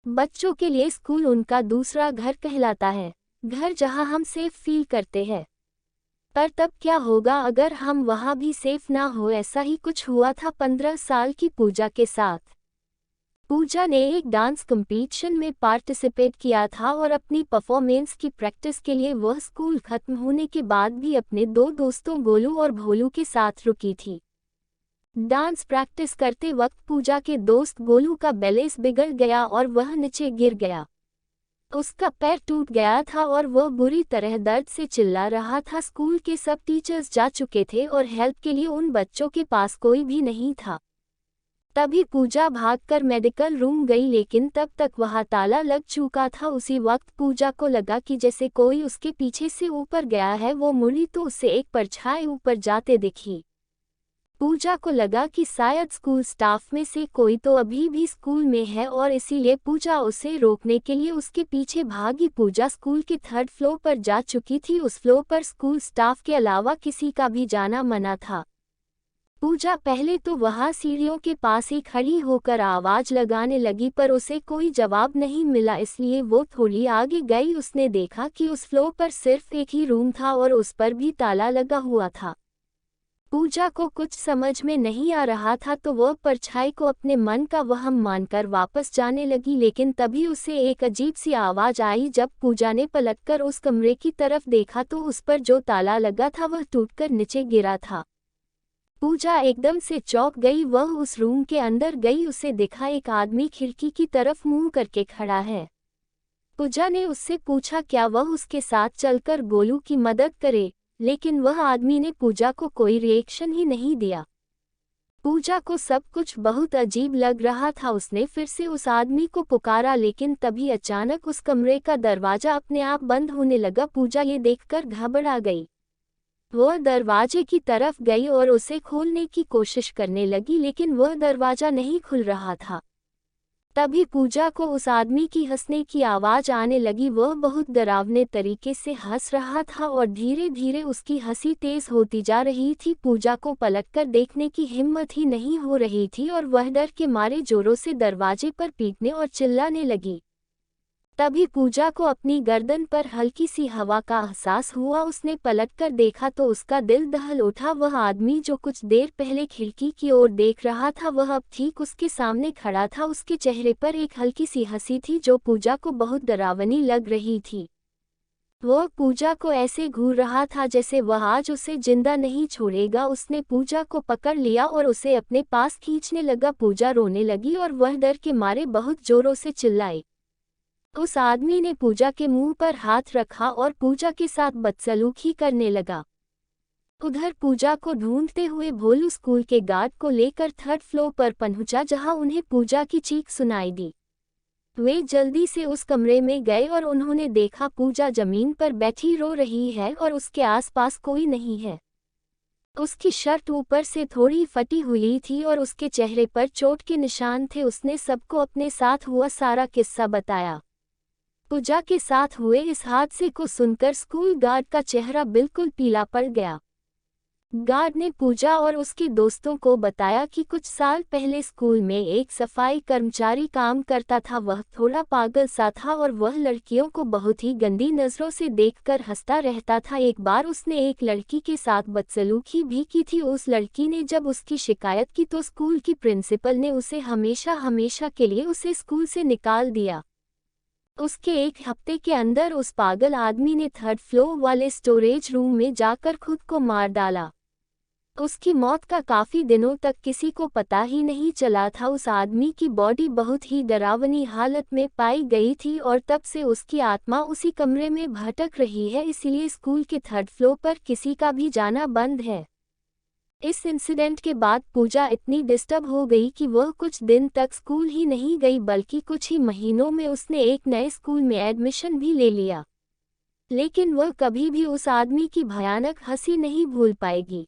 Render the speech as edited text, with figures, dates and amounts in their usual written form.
बच्चों के लिए स्कूल उनका दूसरा घर कहलाता है, घर जहां हम सेफ फील करते हैं। पर तब क्या होगा अगर हम वहां भी सेफ ना हो? ऐसा ही कुछ हुआ था 15 साल की पूजा के साथ। पूजा ने एक डांस कंपटीशन में पार्टिसिपेट किया था और अपनी परफॉर्मेंस की प्रैक्टिस के लिए वह स्कूल खत्म होने के बाद भी अपने दो दोस्तों गोलू और भोलू के साथ रुकी थी। डांस प्रैक्टिस करते वक्त पूजा के दोस्त गोलू का बैलेंस बिगड़ गया और वह नीचे गिर गया। उसका पैर टूट गया था और वह बुरी तरह दर्द से चिल्ला रहा था। स्कूल के सब टीचर्स जा चुके थे और हेल्प के लिए उन बच्चों के पास कोई भी नहीं था। तभी पूजा भागकर मेडिकल रूम गई, लेकिन तब तक वहां ताला लग चुका था। उसी वक्त पूजा को लगा कि जैसे कोई उसके पीछे से ऊपर गया है। वो मुड़ी तो उसे एक परछाई ऊपर जाते दिखी। पूजा को लगा कि शायद स्कूल स्टाफ में से कोई तो अभी भी स्कूल में है और इसीलिए पूजा उसे रोकने के लिए उसके पीछे भागी। पूजा स्कूल के 3rd फ्लोर पर जा चुकी थी। उस फ्लोर पर स्कूल स्टाफ के अलावा किसी का भी जाना मना था। पूजा पहले तो वहां सीढ़ियों के पास ही खड़ी होकर आवाज लगाने लगी, पर उसे कोई जवाब नहीं मिला। इसलिए वो थोड़ी आगे गई। उसने देखा कि उस फ्लोर पर सिर्फ एक ही रूम था और उस पर भी ताला लगा हुआ था। पूजा को कुछ समझ में नहीं आ रहा था तो वह परछाई को अपने मन का वहम मानकर वापस जाने लगी, लेकिन तभी उसे एक अजीब सी आवाज आई। जब पूजा ने पलटकर उस कमरे की तरफ देखा तो उस पर जो ताला लगा था वह टूटकर नीचे गिरा था। पूजा एकदम से चौंक गई। वह उस रूम के अंदर गई। उसे दिखा एक आदमी खिड़की की तरफ मुंह करके खड़ा है। पूजा ने उससे पूछा क्या वह उसके साथ चलकर गोलू की मदद करे, लेकिन वह आदमी ने पूजा को कोई रिएक्शन ही नहीं दिया। पूजा को सब कुछ बहुत अजीब लग रहा था। उसने फिर से उस आदमी को पुकारा, लेकिन तभी अचानक उस कमरे का दरवाजा अपने आप बंद होने लगा। पूजा ये देखकर घबरा गई। वह दरवाजे की तरफ गई और उसे खोलने की कोशिश करने लगी, लेकिन वह दरवाजा नहीं खुल रहा था। तभी पूजा को उस आदमी की हंसने की आवाज आने लगी। वह बहुत डरावने तरीके से हंस रहा था और धीरे धीरे उसकी हंसी तेज होती जा रही थी। पूजा को पलटकर देखने की हिम्मत ही नहीं हो रही थी और वह डर के मारे जोरों से दरवाजे पर पीटने और चिल्लाने लगी। तभी पूजा को अपनी गर्दन पर हल्की सी हवा का एहसास हुआ। उसने पलटकर देखा तो उसका दिल दहल उठा। वह आदमी जो कुछ देर पहले खिड़की की ओर देख रहा था वह अब ठीक उसके सामने खड़ा था। उसके चेहरे पर एक हल्की सी हंसी थी जो पूजा को बहुत डरावनी लग रही थी। वह पूजा को ऐसे घूर रहा था जैसे वह आज उसे जिंदा नहीं छोड़ेगा। उसने पूजा को पकड़ लिया और उसे अपने पास खींचने लगा। पूजा रोने लगी और वह डर के मारे बहुत जोरों से चिल्लाई। उस आदमी ने पूजा के मुंह पर हाथ रखा और पूजा के साथ बदसलूकी करने लगा। उधर पूजा को ढूंढते हुए भोलू स्कूल के गार्ड को लेकर 3rd फ्लोर पर पहुंचा, जहां उन्हें पूजा की चीख सुनाई दी। वे जल्दी से उस कमरे में गए और उन्होंने देखा पूजा जमीन पर बैठी रो रही है और उसके आसपास कोई नहीं है। उसकी शर्ट ऊपर से थोड़ी फटी हुई थी और उसके चेहरे पर चोट के निशान थे। उसने सबको अपने साथ हुआ सारा किस्सा बताया। पूजा के साथ हुए इस हादसे को सुनकर स्कूल गार्ड का चेहरा बिल्कुल पीला पड़ गया। गार्ड ने पूजा और उसके दोस्तों को बताया कि कुछ साल पहले स्कूल में एक सफाई कर्मचारी काम करता था। वह थोड़ा पागल सा था और वह लड़कियों को बहुत ही गंदी नज़रों से देखकर हंसता रहता था। एक बार उसने एक लड़की के साथ बदसलूकी भी की थी। उस लड़की ने जब उसकी शिकायत की तो स्कूल की प्रिंसिपल ने उसे हमेशा के लिए उसे स्कूल से निकाल दिया। उसके एक हफ्ते के अंदर उस पागल आदमी ने 3rd फ्लोर वाले स्टोरेज रूम में जाकर खुद को मार डाला। उसकी मौत का काफी दिनों तक किसी को पता ही नहीं चला था। उस आदमी की बॉडी बहुत ही डरावनी हालत में पाई गई थी और तब से उसकी आत्मा उसी कमरे में भटक रही है। इसलिए स्कूल के 3rd फ्लोर पर किसी का भी जाना बंद है। इस इंसिडेंट के बाद पूजा इतनी डिस्टर्ब हो गई कि वह कुछ दिन तक स्कूल ही नहीं गई, बल्कि कुछ ही महीनों में उसने एक नए स्कूल में एडमिशन भी ले लिया। लेकिन वह कभी भी उस आदमी की भयानक हंसी नहीं भूल पाएगी।